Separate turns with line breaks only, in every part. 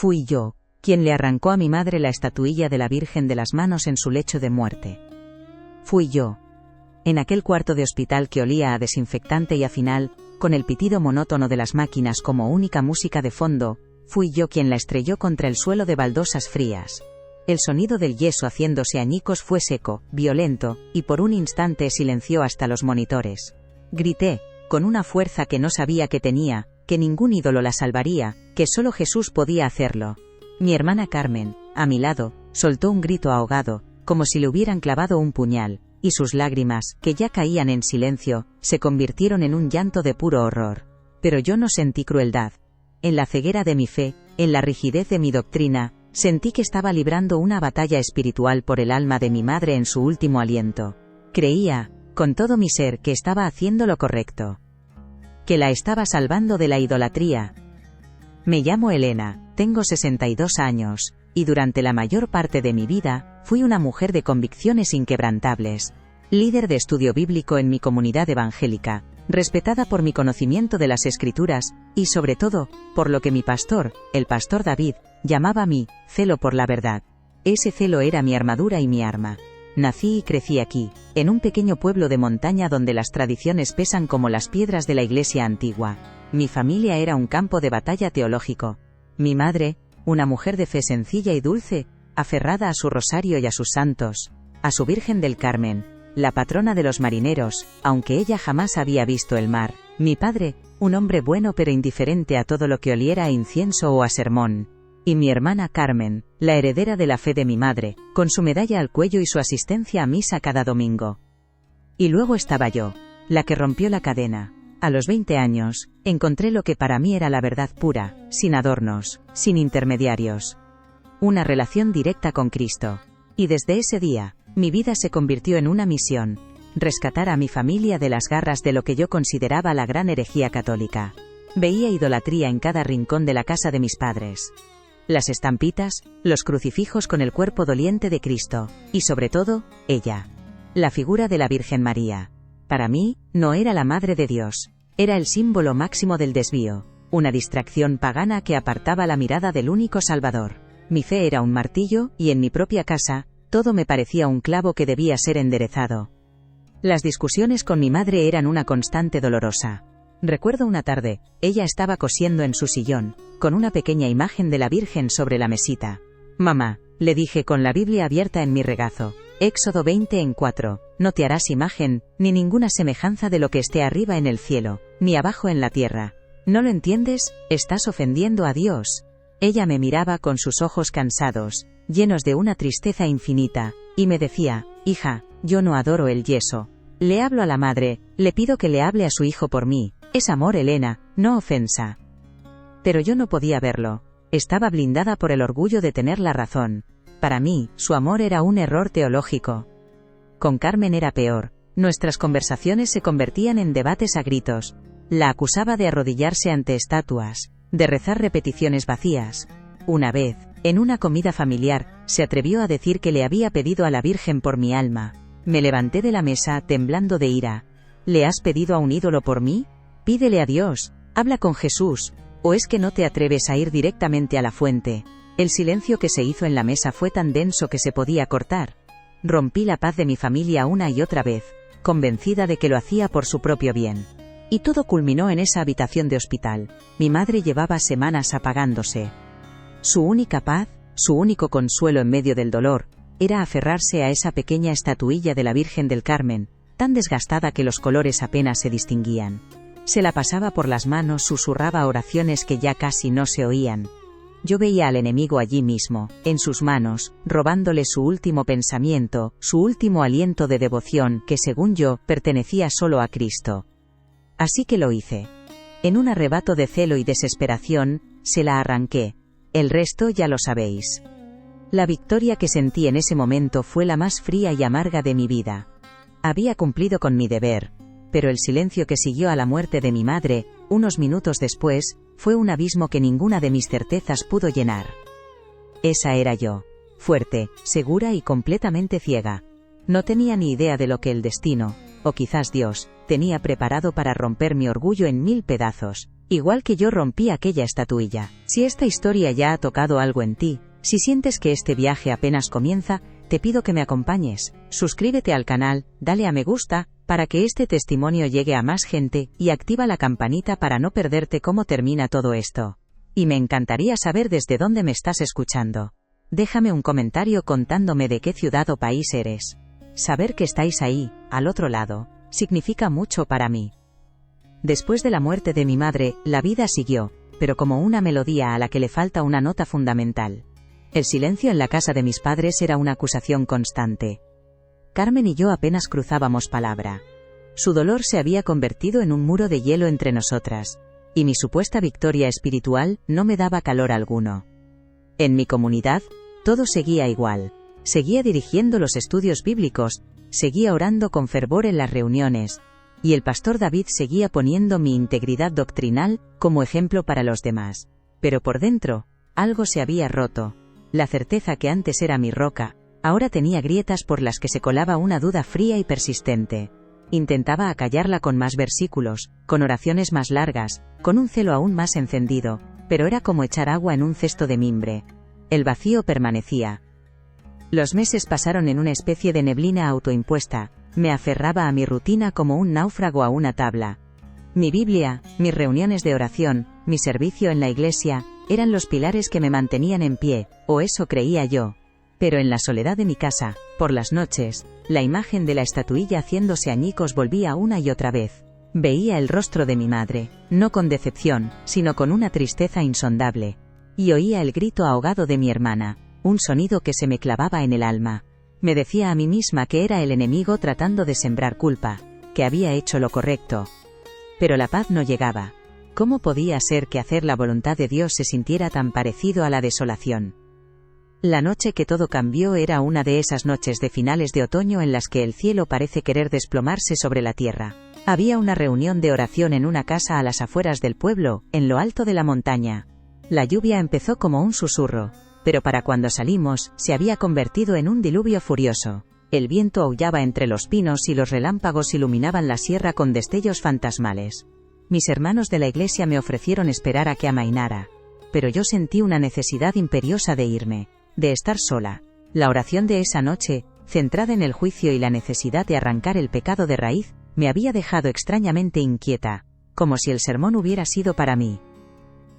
Fui yo, quien le arrancó a mi madre la estatuilla de la Virgen de las manos en su lecho de muerte. Fui yo. En aquel cuarto de hospital que olía a desinfectante y a final, con el pitido monótono de las máquinas como única música de fondo, fui yo quien la estrelló contra el suelo de baldosas frías. El sonido del yeso haciéndose añicos fue seco, violento, y por un instante silenció hasta los monitores. Grité, con una fuerza que no sabía que tenía, que ningún ídolo la salvaría, que solo Jesús podía hacerlo. Mi hermana Carmen, a mi lado, soltó un grito ahogado, como si le hubieran clavado un puñal, y sus lágrimas, que ya caían en silencio, se convirtieron en un llanto de puro horror. Pero yo no sentí crueldad. En la ceguera de mi fe, en la rigidez de mi doctrina, sentí que estaba librando una batalla espiritual por el alma de mi madre en su último aliento. Creía, con todo mi ser, que estaba haciendo lo correcto. Que la estaba salvando de la idolatría. Me llamo Elena, tengo 62 años, y durante la mayor parte de mi vida, fui una mujer de convicciones inquebrantables, líder de estudio bíblico en mi comunidad evangélica, respetada por mi conocimiento de las Escrituras, y sobre todo, por lo que mi pastor, el pastor David, llamaba mi celo por la verdad. Ese celo era mi armadura y mi arma. Nací y crecí aquí, en un pequeño pueblo de montaña donde las tradiciones pesan como las piedras de la iglesia antigua. Mi familia era un campo de batalla teológico. Mi madre, una mujer de fe sencilla y dulce, aferrada a su rosario y a sus santos, a su Virgen del Carmen, la patrona de los marineros, aunque ella jamás había visto el mar. Mi padre, un hombre bueno pero indiferente a todo lo que oliera a incienso o a sermón. Y mi hermana Carmen, la heredera de la fe de mi madre, con su medalla al cuello y su asistencia a misa cada domingo. Y luego estaba yo, la que rompió la cadena. A los 20 años, encontré lo que para mí era la verdad pura, sin adornos, sin intermediarios. Una relación directa con Cristo. Y desde ese día, mi vida se convirtió en una misión: rescatar a mi familia de las garras de lo que yo consideraba la gran herejía católica. Veía idolatría en cada rincón de la casa de mis padres. Las estampitas, los crucifijos con el cuerpo doliente de Cristo, y sobre todo, ella. La figura de la Virgen María. Para mí, no era la Madre de Dios, era el símbolo máximo del desvío, una distracción pagana que apartaba la mirada del único Salvador. Mi fe era un martillo, y en mi propia casa, todo me parecía un clavo que debía ser enderezado. Las discusiones con mi madre eran una constante dolorosa. Recuerdo una tarde, ella estaba cosiendo en su sillón, con una pequeña imagen de la Virgen sobre la mesita. «Mamá», le dije con la Biblia abierta en mi regazo, Éxodo 20:4, «no te harás imagen, ni ninguna semejanza de lo que esté arriba en el cielo, ni abajo en la tierra. ¿No lo entiendes? Estás ofendiendo a Dios». Ella me miraba con sus ojos cansados, llenos de una tristeza infinita, y me decía: «Hija, yo no adoro el yeso. Le hablo a la madre, le pido que le hable a su hijo por mí. Es amor, Elena, no ofensa». Pero yo no podía verlo. Estaba blindada por el orgullo de tener la razón. Para mí, su amor era un error teológico. Con Carmen era peor. Nuestras conversaciones se convertían en debates a gritos. La acusaba de arrodillarse ante estatuas, de rezar repeticiones vacías. Una vez, en una comida familiar, se atrevió a decir que le había pedido a la Virgen por mi alma. Me levanté de la mesa, temblando de ira. «¿Le has pedido a un ídolo por mí? Pídele a Dios, habla con Jesús, ¿o es que no te atreves a ir directamente a la fuente?» El silencio que se hizo en la mesa fue tan denso que se podía cortar. Rompí la paz de mi familia una y otra vez, convencida de que lo hacía por su propio bien. Y todo culminó en esa habitación de hospital. Mi madre llevaba semanas apagándose. Su única paz, su único consuelo en medio del dolor, era aferrarse a esa pequeña estatuilla de la Virgen del Carmen, tan desgastada que los colores apenas se distinguían. Se la pasaba por las manos, susurraba oraciones que ya casi no se oían. Yo veía al enemigo allí mismo, en sus manos, robándole su último pensamiento, su último aliento de devoción que, según yo, pertenecía solo a Cristo. Así que lo hice. En un arrebato de celo y desesperación, se la arranqué. El resto ya lo sabéis. La victoria que sentí en ese momento fue la más fría y amarga de mi vida. Había cumplido con mi deber, pero el silencio que siguió a la muerte de mi madre, unos minutos después, fue un abismo que ninguna de mis certezas pudo llenar. Esa era yo, fuerte, segura y completamente ciega. No tenía ni idea de lo que el destino, o quizás Dios, tenía preparado para romper mi orgullo en 1000 pedazos, Igual que yo rompí aquella estatuilla. Si esta historia ya ha tocado algo en ti, si sientes que este viaje apenas comienza, te pido que me acompañes. Suscríbete al canal, dale a me gusta, para que este testimonio llegue a más gente, y activa la campanita para no perderte cómo termina todo esto. Y me encantaría saber desde dónde me estás escuchando. Déjame un comentario contándome de qué ciudad o país eres. Saber que estáis ahí, al otro lado, significa mucho para mí. Después de la muerte de mi madre, la vida siguió, pero como una melodía a la que le falta una nota fundamental. El silencio en la casa de mis padres era una acusación constante. Carmen y yo apenas cruzábamos palabra. Su dolor se había convertido en un muro de hielo entre nosotras, y mi supuesta victoria espiritual no me daba calor alguno. En mi comunidad, todo seguía igual. Seguía dirigiendo los estudios bíblicos, seguía orando con fervor en las reuniones, y el pastor David seguía poniendo mi integridad doctrinal como ejemplo para los demás. Pero por dentro, algo se había roto. La certeza que antes era mi roca, ahora tenía grietas por las que se colaba una duda fría y persistente. Intentaba acallarla con más versículos, con oraciones más largas, con un celo aún más encendido, pero era como echar agua en un cesto de mimbre. El vacío permanecía. Los meses pasaron en una especie de neblina autoimpuesta. Me aferraba a mi rutina como un náufrago a una tabla. Mi Biblia, mis reuniones de oración, mi servicio en la iglesia, eran los pilares que me mantenían en pie, o eso creía yo. Pero en la soledad de mi casa, por las noches, la imagen de la estatuilla haciéndose añicos volvía una y otra vez. Veía el rostro de mi madre, no con decepción, sino con una tristeza insondable. Y oía el grito ahogado de mi hermana, un sonido que se me clavaba en el alma. Me decía a mí misma que era el enemigo tratando de sembrar culpa, que había hecho lo correcto. Pero la paz no llegaba. ¿Cómo podía ser que hacer la voluntad de Dios se sintiera tan parecido a la desolación? La noche que todo cambió era una de esas noches de finales de otoño en las que el cielo parece querer desplomarse sobre la tierra. Había una reunión de oración en una casa a las afueras del pueblo, en lo alto de la montaña. La lluvia empezó como un susurro, pero para cuando salimos, se había convertido en un diluvio furioso. El viento aullaba entre los pinos y los relámpagos iluminaban la sierra con destellos fantasmales. Mis hermanos de la iglesia me ofrecieron esperar a que amainara, pero yo sentí una necesidad imperiosa de irme, de estar sola. La oración de esa noche, centrada en el juicio y la necesidad de arrancar el pecado de raíz, me había dejado extrañamente inquieta, como si el sermón hubiera sido para mí.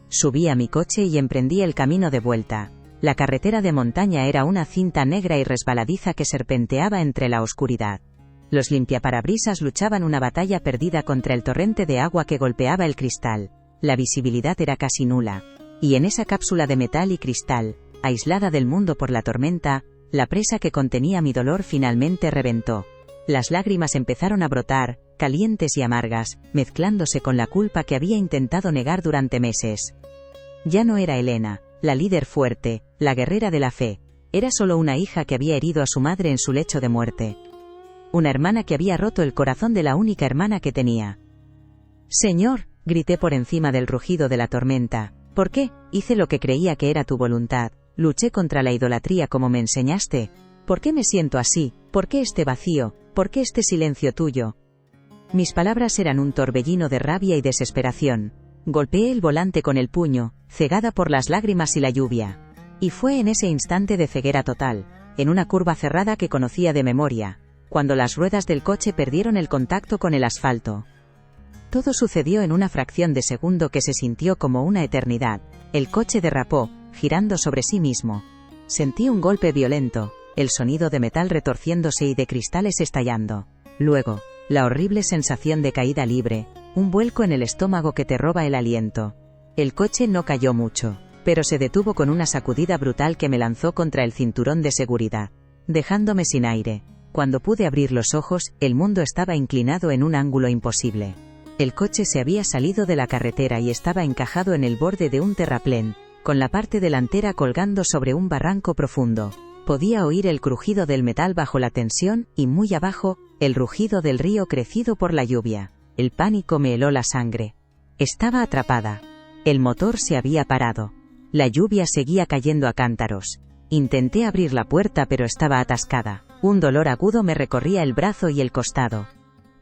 Subí a mi coche y emprendí el camino de vuelta. La carretera de montaña era una cinta negra y resbaladiza que serpenteaba entre la oscuridad. Los limpiaparabrisas luchaban una batalla perdida contra el torrente de agua que golpeaba el cristal. La visibilidad era casi nula. Y en esa cápsula de metal y cristal, aislada del mundo por la tormenta, la presa que contenía mi dolor finalmente reventó. Las lágrimas empezaron a brotar, calientes y amargas, mezclándose con la culpa que había intentado negar durante meses. Ya no era Elena, la líder fuerte, la guerrera de la fe. Era solo una hija que había herido a su madre en su lecho de muerte. Una hermana que había roto el corazón de la única hermana que tenía. «Señor», grité por encima del rugido de la tormenta, «¿por qué? Hice lo que creía que era tu voluntad. Luché contra la idolatría como me enseñaste. ¿Por qué me siento así? ¿Por qué este vacío? ¿Por qué este silencio tuyo?» Mis palabras eran un torbellino de rabia y desesperación. Golpeé el volante con el puño, cegada por las lágrimas y la lluvia. Y fue en ese instante de ceguera total, en una curva cerrada que conocía de memoria, cuando las ruedas del coche perdieron el contacto con el asfalto. Todo sucedió en una fracción de segundo que se sintió como una eternidad. El coche derrapó, girando sobre sí mismo. Sentí un golpe violento, el sonido de metal retorciéndose y de cristales estallando. Luego, la horrible sensación de caída libre, un vuelco en el estómago que te roba el aliento. El coche no cayó mucho, pero se detuvo con una sacudida brutal que me lanzó contra el cinturón de seguridad, dejándome sin aire. Cuando pude abrir los ojos, el mundo estaba inclinado en un ángulo imposible. El coche se había salido de la carretera y estaba encajado en el borde de un terraplén, con la parte delantera colgando sobre un barranco profundo. Podía oír el crujido del metal bajo la tensión, y muy abajo, el rugido del río crecido por la lluvia. El pánico me heló la sangre. Estaba atrapada. El motor se había parado. La lluvia seguía cayendo a cántaros. Intenté abrir la puerta pero estaba atascada. Un dolor agudo me recorría el brazo y el costado.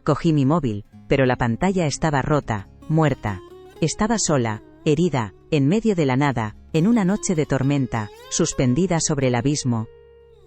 Cogí mi móvil, pero la pantalla estaba rota, muerta. Estaba sola, herida, en medio de la nada, en una noche de tormenta, suspendida sobre el abismo.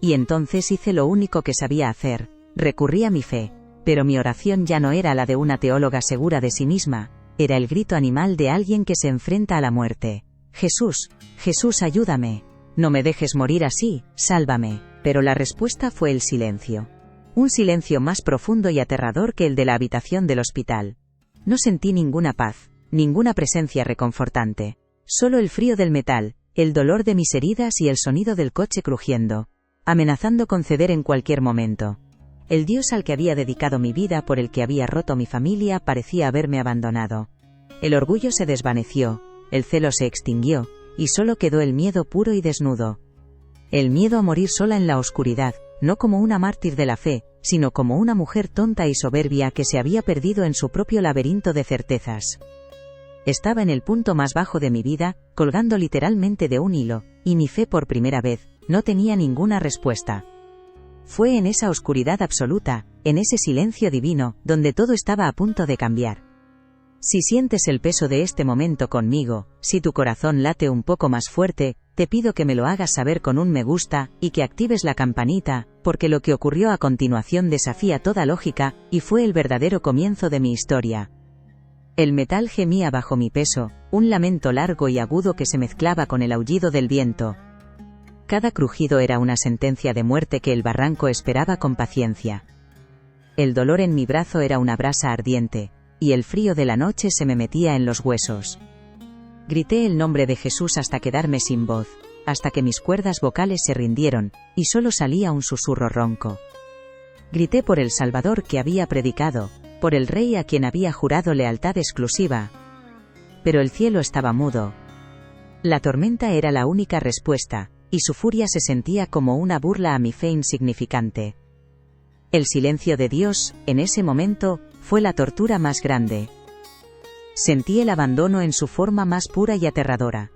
Y entonces hice lo único que sabía hacer, recurrí a mi fe, pero mi oración ya no era la de una teóloga segura de sí misma, era el grito animal de alguien que se enfrenta a la muerte. Jesús, Jesús, ayúdame. No me dejes morir así, sálvame. Pero la respuesta fue el silencio. Un silencio más profundo y aterrador que el de la habitación del hospital. No sentí ninguna paz, ninguna presencia reconfortante. Solo el frío del metal, el dolor de mis heridas y el sonido del coche crujiendo, amenazando con ceder en cualquier momento. El Dios al que había dedicado mi vida, por el que había roto mi familia, parecía haberme abandonado. El orgullo se desvaneció, el celo se extinguió, y solo quedó el miedo puro y desnudo. El miedo a morir sola en la oscuridad, no como una mártir de la fe, sino como una mujer tonta y soberbia que se había perdido en su propio laberinto de certezas. Estaba en el punto más bajo de mi vida, colgando literalmente de un hilo, y mi fe por primera vez no tenía ninguna respuesta. Fue en esa oscuridad absoluta, en ese silencio divino, donde todo estaba a punto de cambiar. Si sientes el peso de este momento conmigo, si tu corazón late un poco más fuerte, te pido que me lo hagas saber con un me gusta, y que actives la campanita, porque lo que ocurrió a continuación desafía toda lógica, y fue el verdadero comienzo de mi historia. El metal gemía bajo mi peso, un lamento largo y agudo que se mezclaba con el aullido del viento. Cada crujido era una sentencia de muerte que el barranco esperaba con paciencia. El dolor en mi brazo era una brasa ardiente, y el frío de la noche se me metía en los huesos. Grité el nombre de Jesús hasta quedarme sin voz, hasta que mis cuerdas vocales se rindieron, y solo salía un susurro ronco. Grité por el Salvador que había predicado, por el Rey a quien había jurado lealtad exclusiva. Pero el cielo estaba mudo. La tormenta era la única respuesta, y su furia se sentía como una burla a mi fe insignificante. El silencio de Dios, en ese momento, fue la tortura más grande. Sentí el abandono en su forma más pura y aterradora.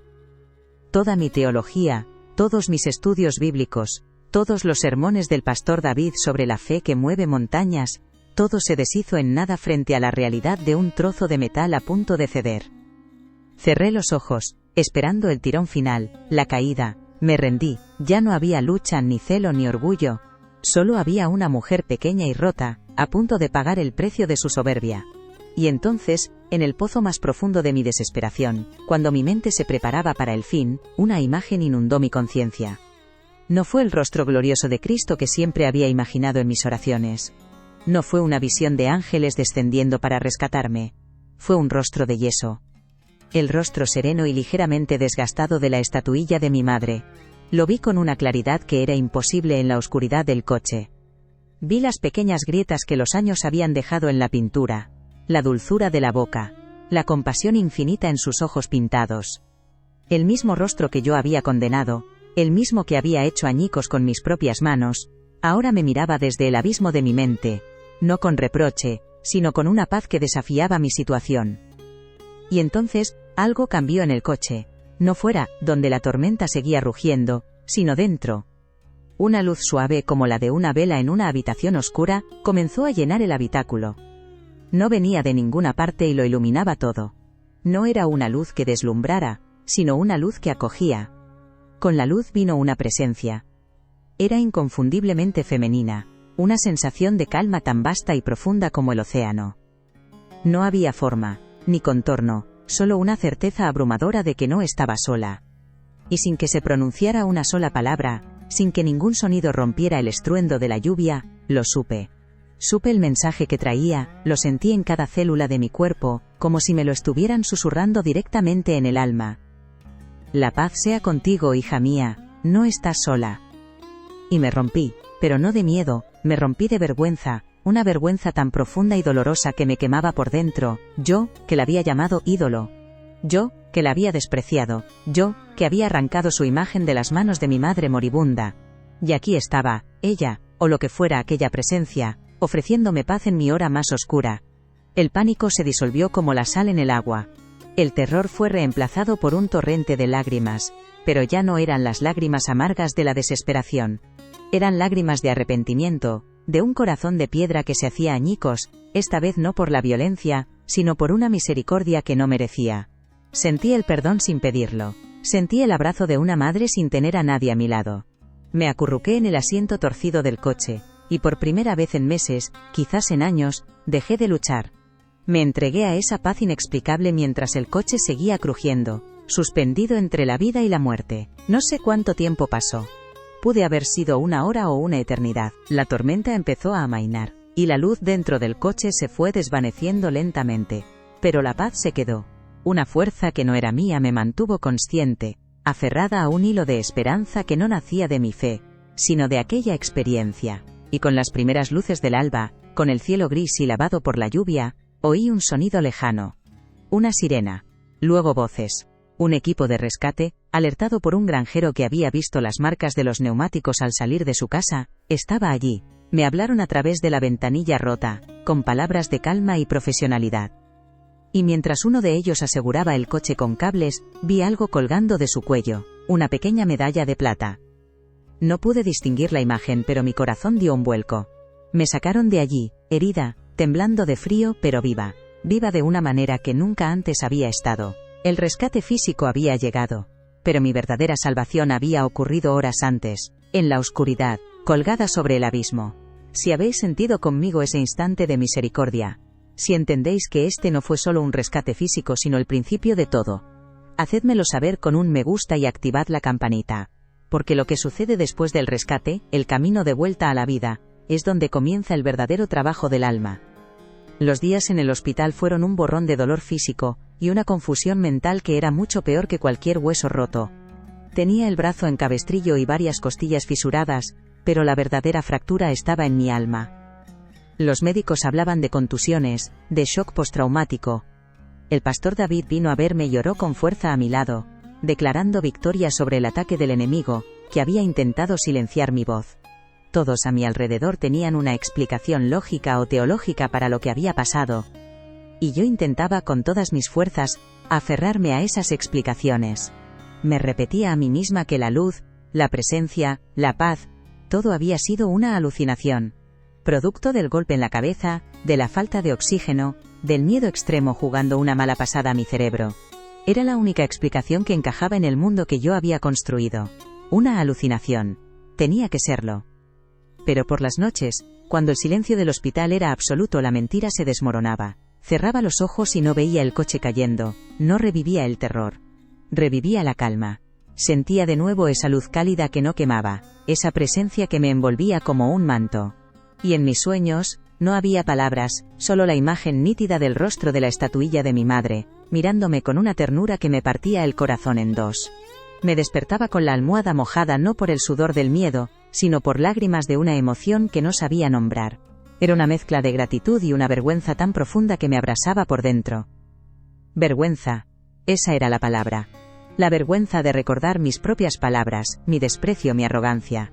Toda mi teología, todos mis estudios bíblicos, todos los sermones del pastor David sobre la fe que mueve montañas, todo se deshizo en nada frente a la realidad de un trozo de metal a punto de ceder. Cerré los ojos, esperando el tirón final, la caída, me rendí, ya no había lucha ni celo ni orgullo, solo había una mujer pequeña y rota, a punto de pagar el precio de su soberbia. Y entonces, en el pozo más profundo de mi desesperación, cuando mi mente se preparaba para el fin, una imagen inundó mi conciencia. No fue el rostro glorioso de Cristo que siempre había imaginado en mis oraciones. No fue una visión de ángeles descendiendo para rescatarme. Fue un rostro de yeso. El rostro sereno y ligeramente desgastado de la estatuilla de mi madre. Lo vi con una claridad que era imposible en la oscuridad del coche. Vi las pequeñas grietas que los años habían dejado en la pintura, la dulzura de la boca, la compasión infinita en sus ojos pintados. El mismo rostro que yo había condenado, el mismo que había hecho añicos con mis propias manos, ahora me miraba desde el abismo de mi mente, no con reproche, sino con una paz que desafiaba mi situación. Y entonces, algo cambió en el coche, no fuera, donde la tormenta seguía rugiendo, sino dentro. Una luz suave como la de una vela en una habitación oscura, comenzó a llenar el habitáculo. No venía de ninguna parte y lo iluminaba todo. No era una luz que deslumbrara, sino una luz que acogía. Con la luz vino una presencia. Era inconfundiblemente femenina, una sensación de calma tan vasta y profunda como el océano. No había forma, ni contorno, solo una certeza abrumadora de que no estaba sola. Y sin que se pronunciara una sola palabra, sin que ningún sonido rompiera el estruendo de la lluvia, lo supe. Supe el mensaje que traía, lo sentí en cada célula de mi cuerpo, como si me lo estuvieran susurrando directamente en el alma. La paz sea contigo, hija mía, no estás sola. Y me rompí, pero no de miedo, me rompí de vergüenza, una vergüenza tan profunda y dolorosa que me quemaba por dentro, yo, que la había llamado ídolo. Yo, que la había despreciado, yo, que había arrancado su imagen de las manos de mi madre moribunda. Y aquí estaba, ella, o lo que fuera aquella presencia, ofreciéndome paz en mi hora más oscura. El pánico se disolvió como la sal en el agua. El terror fue reemplazado por un torrente de lágrimas, pero ya no eran las lágrimas amargas de la desesperación. Eran lágrimas de arrepentimiento, de un corazón de piedra que se hacía añicos, esta vez no por la violencia, sino por una misericordia que no merecía. Sentí el perdón sin pedirlo. Sentí el abrazo de una madre sin tener a nadie a mi lado. Me acurruqué en el asiento torcido del coche, y por primera vez en meses, quizás en años, dejé de luchar. Me entregué a esa paz inexplicable mientras el coche seguía crujiendo, suspendido entre la vida y la muerte. No sé cuánto tiempo pasó. Pude haber sido una hora o una eternidad. La tormenta empezó a amainar, y la luz dentro del coche se fue desvaneciendo lentamente. Pero la paz se quedó. Una fuerza que no era mía me mantuvo consciente, aferrada a un hilo de esperanza que no nacía de mi fe, sino de aquella experiencia. Y con las primeras luces del alba, con el cielo gris y lavado por la lluvia, oí un sonido lejano. Una sirena. Luego voces. Un equipo de rescate, alertado por un granjero que había visto las marcas de los neumáticos al salir de su casa, estaba allí. Me hablaron a través de la ventanilla rota, con palabras de calma y profesionalidad. Y mientras uno de ellos aseguraba el coche con cables, vi algo colgando de su cuello, una pequeña medalla de plata. No pude distinguir la imagen, pero mi corazón dio un vuelco. Me sacaron de allí, herida, temblando de frío, pero viva. Viva de una manera que nunca antes había estado. El rescate físico había llegado, pero mi verdadera salvación había ocurrido horas antes, en la oscuridad, colgada sobre el abismo. Si habéis sentido conmigo ese instante de misericordia, si entendéis que este no fue solo un rescate físico sino el principio de todo, hacedmelo saber con un me gusta y activad la campanita. Porque lo que sucede después del rescate, el camino de vuelta a la vida, es donde comienza el verdadero trabajo del alma. Los días en el hospital fueron un borrón de dolor físico, y una confusión mental que era mucho peor que cualquier hueso roto. Tenía el brazo en cabestrillo y varias costillas fisuradas, pero la verdadera fractura estaba en mi alma. Los médicos hablaban de contusiones, de shock postraumático. El pastor David vino a verme y lloró con fuerza a mi lado, declarando victoria sobre el ataque del enemigo, que había intentado silenciar mi voz. Todos a mi alrededor tenían una explicación lógica o teológica para lo que había pasado, y yo intentaba con todas mis fuerzas aferrarme a esas explicaciones. Me repetía a mí misma que la luz, la presencia, la paz, todo había sido una alucinación, producto del golpe en la cabeza, de la falta de oxígeno, del miedo extremo jugando una mala pasada a mi cerebro. Era la única explicación que encajaba en el mundo que yo había construido. Una alucinación. Tenía que serlo. Pero por las noches, cuando el silencio del hospital era absoluto, la mentira se desmoronaba. Cerraba los ojos y no veía el coche cayendo, no revivía el terror. Revivía la calma. Sentía de nuevo esa luz cálida que no quemaba, esa presencia que me envolvía como un manto. Y en mis sueños, no había palabras, solo la imagen nítida del rostro de la estatuilla de mi madre, mirándome con una ternura que me partía el corazón en dos. Me despertaba con la almohada mojada no por el sudor del miedo, sino por lágrimas de una emoción que no sabía nombrar. Era una mezcla de gratitud y una vergüenza tan profunda que me abrasaba por dentro. Vergüenza. Esa era la palabra. La vergüenza de recordar mis propias palabras, mi desprecio, mi arrogancia.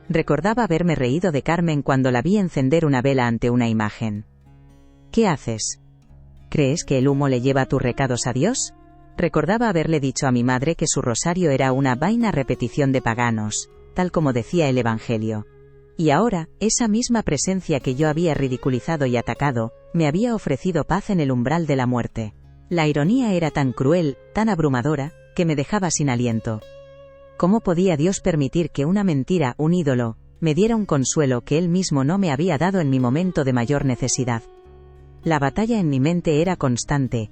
Recordaba haberme reído de Carmen cuando la vi encender una vela ante una imagen. ¿Qué haces? ¿Crees que el humo le lleva tus recados a Dios? Recordaba haberle dicho a mi madre que su rosario era una vaina repetición de paganos, tal como decía el Evangelio. Y ahora, esa misma presencia que yo había ridiculizado y atacado, me había ofrecido paz en el umbral de la muerte. La ironía era tan cruel, tan abrumadora, que me dejaba sin aliento. ¿Cómo podía Dios permitir que una mentira, un ídolo, me diera un consuelo que Él mismo no me había dado en mi momento de mayor necesidad? La batalla en mi mente era constante.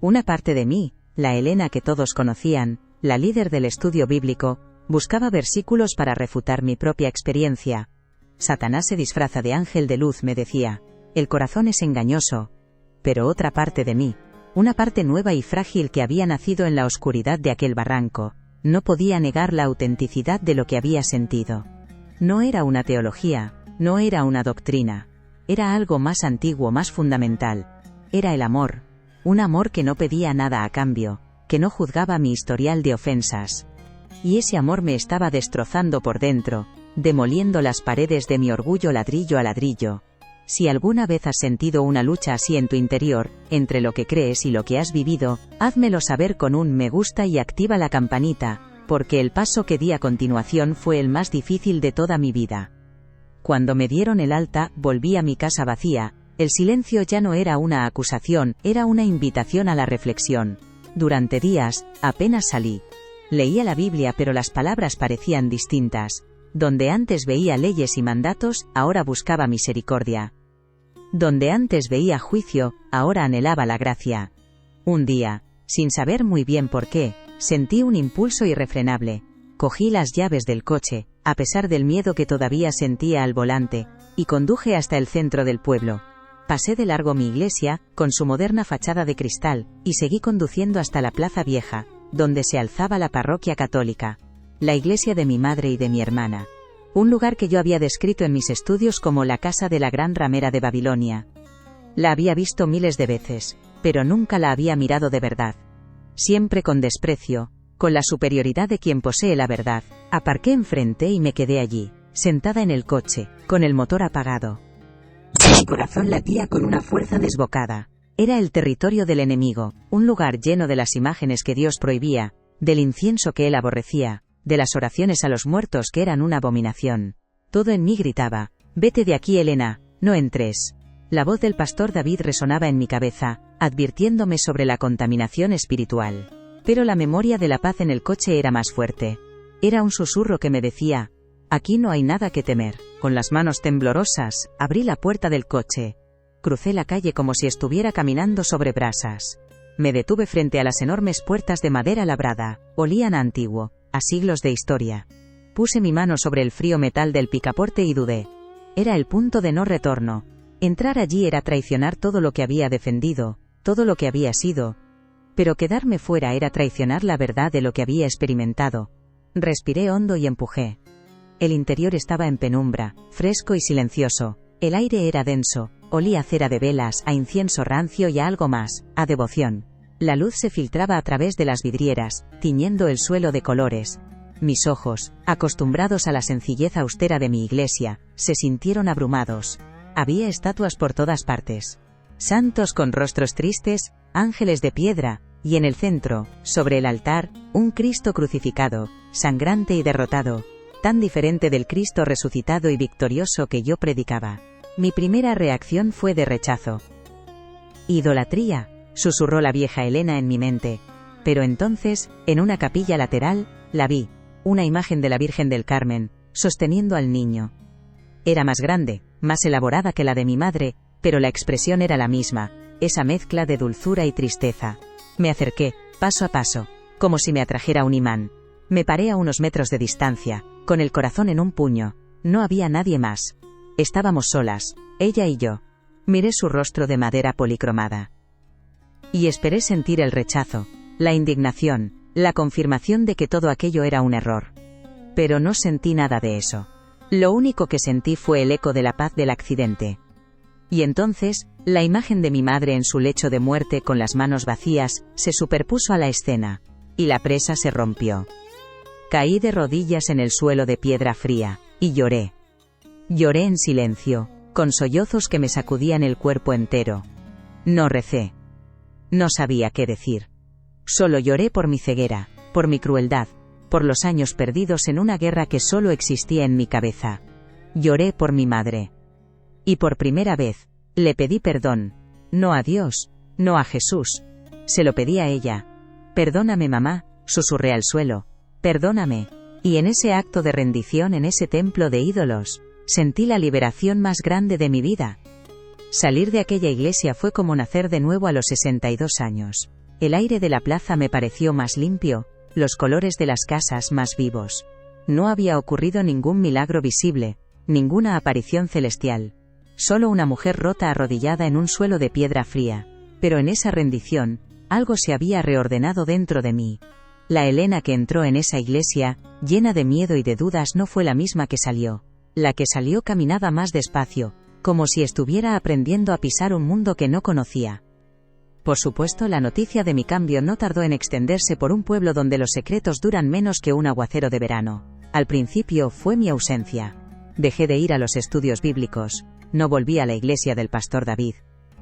Una parte de mí, la Elena que todos conocían, la líder del estudio bíblico, buscaba versículos para refutar mi propia experiencia. Satanás se disfraza de ángel de luz, me decía. El corazón es engañoso. Pero otra parte de mí, una parte nueva y frágil que había nacido en la oscuridad de aquel barranco, no podía negar la autenticidad de lo que había sentido. No era una teología, no era una doctrina. Era algo más antiguo, más fundamental. Era el amor. Un amor que no pedía nada a cambio, que no juzgaba mi historial de ofensas. Y ese amor me estaba destrozando por dentro, demoliendo las paredes de mi orgullo ladrillo a ladrillo. Si alguna vez has sentido una lucha así en tu interior, entre lo que crees y lo que has vivido, házmelo saber con un me gusta y activa la campanita, porque el paso que di a continuación fue el más difícil de toda mi vida. Cuando me dieron el alta, volví a mi casa vacía. El silencio ya no era una acusación, era una invitación a la reflexión. Durante días, apenas salí. Leía la Biblia, pero las palabras parecían distintas. Donde antes veía leyes y mandatos, ahora buscaba misericordia. Donde antes veía juicio, ahora anhelaba la gracia. Un día, sin saber muy bien por qué, sentí un impulso irrefrenable. Cogí las llaves del coche, a pesar del miedo que todavía sentía al volante, y conduje hasta el centro del pueblo. Pasé de largo mi iglesia, con su moderna fachada de cristal, y seguí conduciendo hasta la Plaza Vieja, donde se alzaba la parroquia católica, la iglesia de mi madre y de mi hermana. Un lugar que yo había descrito en mis estudios como la casa de la gran ramera de Babilonia. La había visto miles de veces, pero nunca la había mirado de verdad. Siempre con desprecio, con la superioridad de quien posee la verdad. Aparqué enfrente y me quedé allí, sentada en el coche, con el motor apagado. Mi corazón latía con una fuerza desbocada. Era el territorio del enemigo, un lugar lleno de las imágenes que Dios prohibía, del incienso que él aborrecía, de las oraciones a los muertos que eran una abominación. Todo en mí gritaba: «Vete de aquí, Elena, no entres». La voz del pastor David resonaba en mi cabeza, advirtiéndome sobre la contaminación espiritual. Pero la memoria de la paz en el coche era más fuerte. Era un susurro que me decía: «Aquí no hay nada que temer». Con las manos temblorosas, abrí la puerta del coche. Crucé la calle como si estuviera caminando sobre brasas. Me detuve frente a las enormes puertas de madera labrada. Olían a antiguo, a siglos de historia. Puse mi mano sobre el frío metal del picaporte y dudé. Era el punto de no retorno. Entrar allí era traicionar todo lo que había defendido, todo lo que había sido. Pero quedarme fuera era traicionar la verdad de lo que había experimentado. Respiré hondo y empujé. El interior estaba en penumbra, fresco y silencioso. El aire era denso, olía a cera de velas, a incienso rancio y a algo más, a devoción. La luz se filtraba a través de las vidrieras, tiñendo el suelo de colores. Mis ojos, acostumbrados a la sencillez austera de mi iglesia, se sintieron abrumados. Había estatuas por todas partes. Santos con rostros tristes, ángeles de piedra, y en el centro, sobre el altar, un Cristo crucificado, sangrante y derrotado, tan diferente del Cristo resucitado y victorioso que yo predicaba. Mi primera reacción fue de rechazo. «Idolatría», susurró la vieja Elena en mi mente. Pero entonces, en una capilla lateral, la vi, una imagen de la Virgen del Carmen, sosteniendo al niño. Era más grande, más elaborada que la de mi madre, pero la expresión era la misma, esa mezcla de dulzura y tristeza. Me acerqué, paso a paso, como si me atrajera un imán. Me paré a unos metros de distancia, con el corazón en un puño. No había nadie más. Estábamos solas, ella y yo. Miré su rostro de madera policromada. Y esperé sentir el rechazo, la indignación, la confirmación de que todo aquello era un error. Pero no sentí nada de eso. Lo único que sentí fue el eco de la paz del accidente. Y entonces, la imagen de mi madre en su lecho de muerte con las manos vacías, se superpuso a la escena. Y la presa se rompió. Caí de rodillas en el suelo de piedra fría, y lloré. Lloré en silencio, con sollozos que me sacudían el cuerpo entero. No recé. No sabía qué decir. Solo lloré por mi ceguera, por mi crueldad, por los años perdidos en una guerra que solo existía en mi cabeza. Lloré por mi madre. Y por primera vez, le pedí perdón. No a Dios, no a Jesús. Se lo pedí a ella. «Perdóname, mamá», susurré al suelo. «Perdóname». Y en ese acto de rendición, en ese templo de ídolos, sentí la liberación más grande de mi vida. Salir de aquella iglesia fue como nacer de nuevo a los 62 años. El aire de la plaza me pareció más limpio, los colores de las casas más vivos. No había ocurrido ningún milagro visible, ninguna aparición celestial. Solo una mujer rota arrodillada en un suelo de piedra fría. Pero en esa rendición, algo se había reordenado dentro de mí. La Elena que entró en esa iglesia, llena de miedo y de dudas, no fue la misma que salió. La que salió caminaba más despacio, como si estuviera aprendiendo a pisar un mundo que no conocía. Por supuesto, la noticia de mi cambio no tardó en extenderse por un pueblo donde los secretos duran menos que un aguacero de verano. Al principio fue mi ausencia. Dejé de ir a los estudios bíblicos. No volví a la iglesia del pastor David.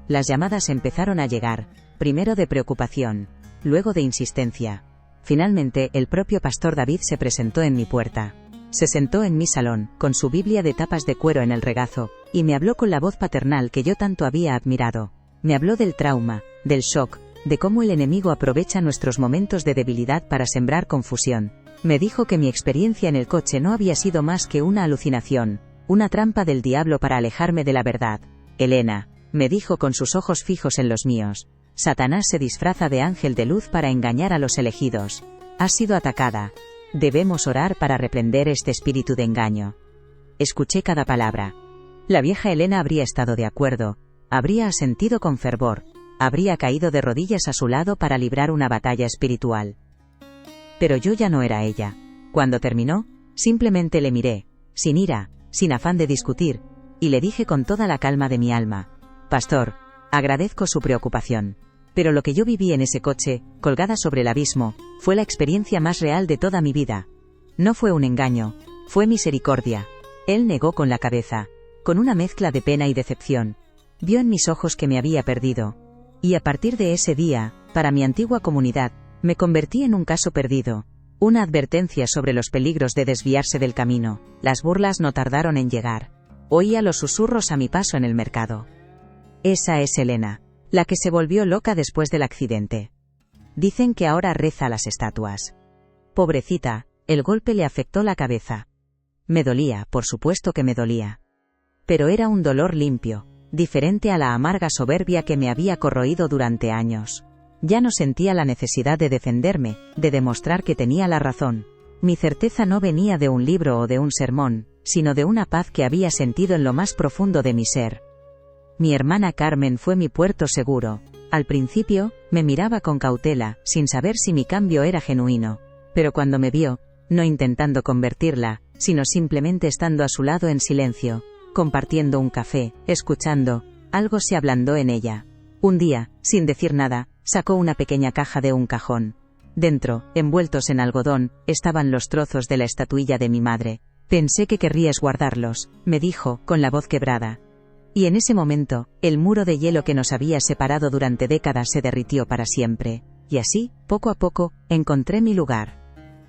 Las llamadas empezaron a llegar, primero de preocupación, luego de insistencia. Finalmente, el propio pastor David se presentó en mi puerta. Se sentó en mi salón, con su Biblia de tapas de cuero en el regazo, y me habló con la voz paternal que yo tanto había admirado. Me habló del trauma, del shock, de cómo el enemigo aprovecha nuestros momentos de debilidad para sembrar confusión. Me dijo que mi experiencia en el coche no había sido más que una alucinación, una trampa del diablo para alejarme de la verdad. Elena, me dijo con sus ojos fijos en los míos, Satanás se disfraza de ángel de luz para engañar a los elegidos. Has sido atacada. Debemos orar para reprender este espíritu de engaño. Escuché cada palabra. La vieja Elena habría estado de acuerdo, habría asentido con fervor, habría caído de rodillas a su lado para librar una batalla espiritual. Pero yo ya no era ella. Cuando terminó, simplemente le miré, sin ira, sin afán de discutir, y le dije con toda la calma de mi alma, Pastor, agradezco su preocupación. Pero lo que yo viví en ese coche, colgada sobre el abismo, fue la experiencia más real de toda mi vida. No fue un engaño, fue misericordia. Él negó con la cabeza, con una mezcla de pena y decepción. Vio en mis ojos que me había perdido. Y a partir de ese día, para mi antigua comunidad, me convertí en un caso perdido. Una advertencia sobre los peligros de desviarse del camino. Las burlas no tardaron en llegar. Oía los susurros a mi paso en el mercado. Esa es Elena, la que se volvió loca después del accidente. Dicen que ahora reza a las estatuas. Pobrecita, el golpe le afectó la cabeza. Me dolía, por supuesto que me dolía. Pero era un dolor limpio, diferente a la amarga soberbia que me había corroído durante años. Ya no sentía la necesidad de defenderme, de demostrar que tenía la razón. Mi certeza no venía de un libro o de un sermón, sino de una paz que había sentido en lo más profundo de mi ser. Mi hermana Carmen fue mi puerto seguro. Al principio, me miraba con cautela, sin saber si mi cambio era genuino. Pero cuando me vio, no intentando convertirla, sino simplemente estando a su lado en silencio, compartiendo un café, escuchando, algo se ablandó en ella. Un día, sin decir nada, sacó una pequeña caja de un cajón. Dentro, envueltos en algodón, estaban los trozos de la estatuilla de mi madre. Pensé que querrías guardarlos, me dijo, con la voz quebrada. Y en ese momento, el muro de hielo que nos había separado durante décadas se derritió para siempre. Y así, poco a poco, encontré mi lugar.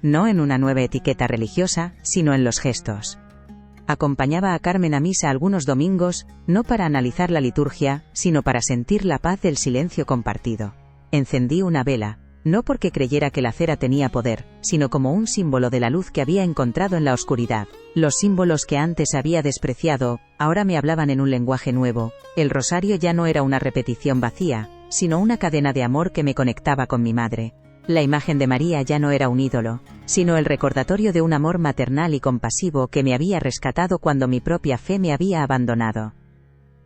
No en una nueva etiqueta religiosa, sino en los gestos. Acompañaba a Carmen a misa algunos domingos, no para analizar la liturgia, sino para sentir la paz del silencio compartido. Encendí una vela, no porque creyera que la cera tenía poder, sino como un símbolo de la luz que había encontrado en la oscuridad. Los símbolos que antes había despreciado, ahora me hablaban en un lenguaje nuevo. El rosario ya no era una repetición vacía, sino una cadena de amor que me conectaba con mi madre. La imagen de María ya no era un ídolo, sino el recordatorio de un amor maternal y compasivo que me había rescatado cuando mi propia fe me había abandonado.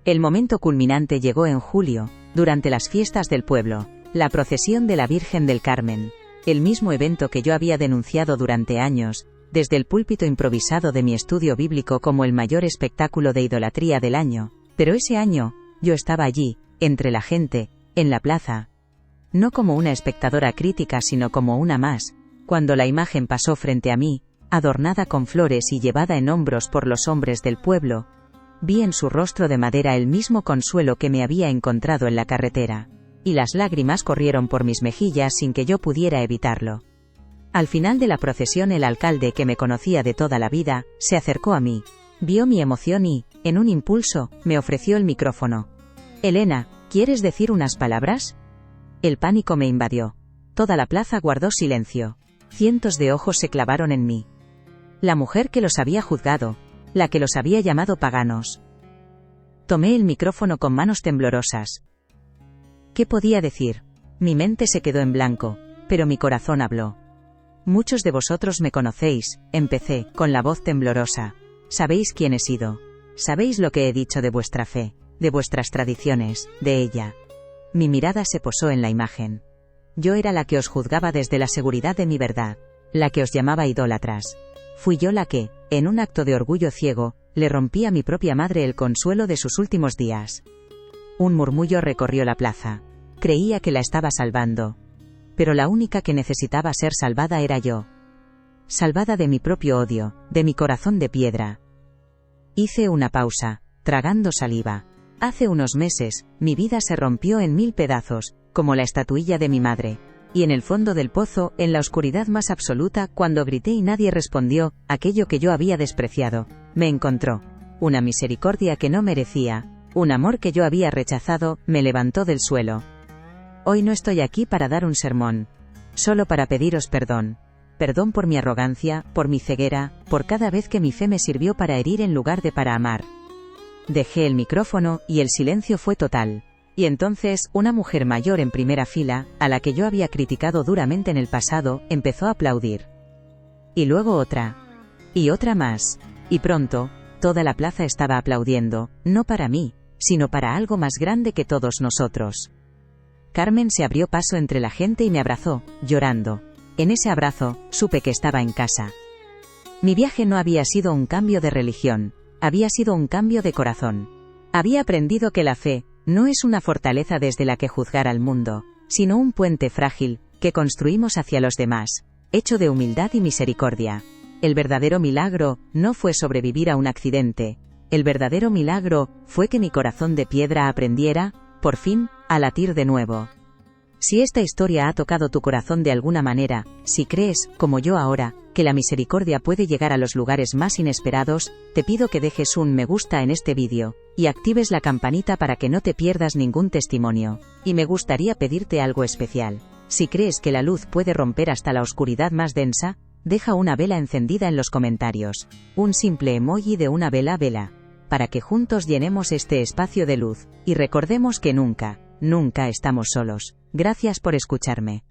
El momento culminante llegó en julio, durante las fiestas del pueblo, la procesión de la Virgen del Carmen, el mismo evento que yo había denunciado durante años, desde el púlpito improvisado de mi estudio bíblico como el mayor espectáculo de idolatría del año. Pero ese año, yo estaba allí, entre la gente, en la plaza. No como una espectadora crítica sino como una más. Cuando la imagen pasó frente a mí, adornada con flores y llevada en hombros por los hombres del pueblo, vi en su rostro de madera el mismo consuelo que me había encontrado en la carretera. Y las lágrimas corrieron por mis mejillas sin que yo pudiera evitarlo. Al final de la procesión el alcalde, que me conocía de toda la vida, se acercó a mí, vio mi emoción y, en un impulso, me ofreció el micrófono. Elena, ¿quieres decir unas palabras? El pánico me invadió. Toda la plaza guardó silencio. Cientos de ojos se clavaron en mí. La mujer que los había juzgado, la que los había llamado paganos. Tomé el micrófono con manos temblorosas. ¿Qué podía decir? Mi mente se quedó en blanco, pero mi corazón habló. Muchos de vosotros me conocéis, empecé, con la voz temblorosa. Sabéis quién he sido. Sabéis lo que he dicho de vuestra fe, de vuestras tradiciones, de ella. Mi mirada se posó en la imagen. Yo era la que os juzgaba desde la seguridad de mi verdad, la que os llamaba idólatras. Fui yo la que, en un acto de orgullo ciego, le rompí a mi propia madre el consuelo de sus últimos días. Un murmullo recorrió la plaza. Creía que la estaba salvando. Pero la única que necesitaba ser salvada era yo. Salvada de mi propio odio, de mi corazón de piedra. Hice una pausa, tragando saliva. Hace unos meses, mi vida se rompió en 1000 pedazos, como la estatuilla de mi madre. Y en el fondo del pozo, en la oscuridad más absoluta, cuando grité y nadie respondió, aquello que yo había despreciado, me encontró. Una misericordia que no merecía, un amor que yo había rechazado, me levantó del suelo. Hoy no estoy aquí para dar un sermón. Solo para pediros perdón. Perdón por mi arrogancia, por mi ceguera, por cada vez que mi fe me sirvió para herir en lugar de para amar. Dejé el micrófono, y el silencio fue total. Y entonces, una mujer mayor en primera fila, a la que yo había criticado duramente en el pasado, empezó a aplaudir. Y luego otra. Y otra más. Y pronto, toda la plaza estaba aplaudiendo, no para mí, sino para algo más grande que todos nosotros. Carmen se abrió paso entre la gente y me abrazó, llorando. En ese abrazo, supe que estaba en casa. Mi viaje no había sido un cambio de religión, había sido un cambio de corazón. Había aprendido que la fe no es una fortaleza desde la que juzgar al mundo, sino un puente frágil, que construimos hacia los demás, hecho de humildad y misericordia. El verdadero milagro no fue sobrevivir a un accidente. El verdadero milagro fue que mi corazón de piedra aprendiera, por fin, a latir de nuevo. Si esta historia ha tocado tu corazón de alguna manera, si crees, como yo ahora, que la misericordia puede llegar a los lugares más inesperados, te pido que dejes un me gusta en este vídeo, y actives la campanita para que no te pierdas ningún testimonio. Y me gustaría pedirte algo especial. Si crees que la luz puede romper hasta la oscuridad más densa, deja una vela encendida en los comentarios. Un simple emoji de una vela, para que juntos llenemos este espacio de luz, y recordemos que nunca, nunca estamos solos. Gracias por escucharme.